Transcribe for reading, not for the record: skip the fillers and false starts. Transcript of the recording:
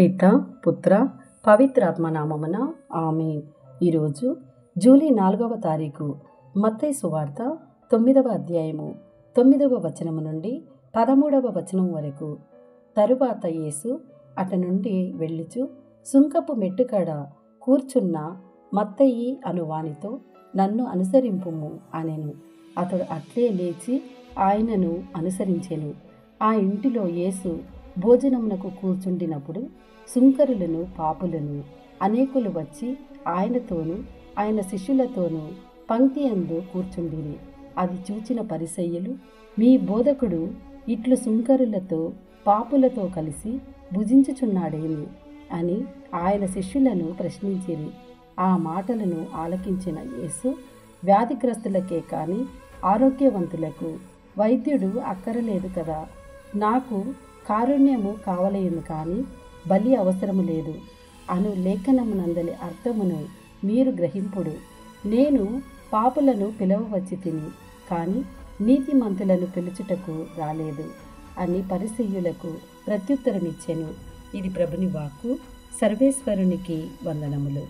పిత పుత్ర పవిత్రాత్మ నామమున ఆమేన్. ఈరోజు జూలై 4వ తారీఖు. మత్తయి సువార్త 9వ అధ్యాయము 9వ వచనము నుండి 13వ వచనం వరకు. తరువాత యేసు అట నుండి వెళ్ళుచు సుంకపు మెట్టుకాడ కూర్చున్న మత్తయి అను వానితో, నన్ను అనుసరింపుము అనెను. అతడు అట్లే లేచి ఆయనను అనుసరించెను. ఆ ఇంటిలో యేసు భోజనమునకు కూర్చుండినప్పుడు సుంకరులను పాపులను అనేకులు వచ్చి ఆయనతోనూ ఆయన శిష్యులతోనూ పంక్తి యందు కూర్చుండిరి. అది చూచిన పరిసయ్యులు, మీ బోధకుడు ఇట్లు సుంకరులతో పాపులతో కలిసి భుజించుచున్నాడేమి అని ఆయన శిష్యులను ప్రశ్నించిరి. ఆ మాటలను ఆలకించిన యేసు, వ్యాధిగ్రస్తులకే కాని ఆరోగ్యవంతులకు వైద్యుడు అక్కరలేదు కదా, నాకు కారుణ్యము కావలయును కానీ బలి అవసరము లేదు అను లేఖనమునందలి అర్థమును మీరు గ్రహింపుడు. నేను పాపులను పిలవవచ్చి తిని, కానీ నీతిమంతులను పిలుచుటకు రాలేదు అని పరిసయ్యులకు ప్రత్యుత్తరమిచ్చెను. ఇది ప్రభుని వాక్కు. సర్వేశ్వరునికి వందనములు.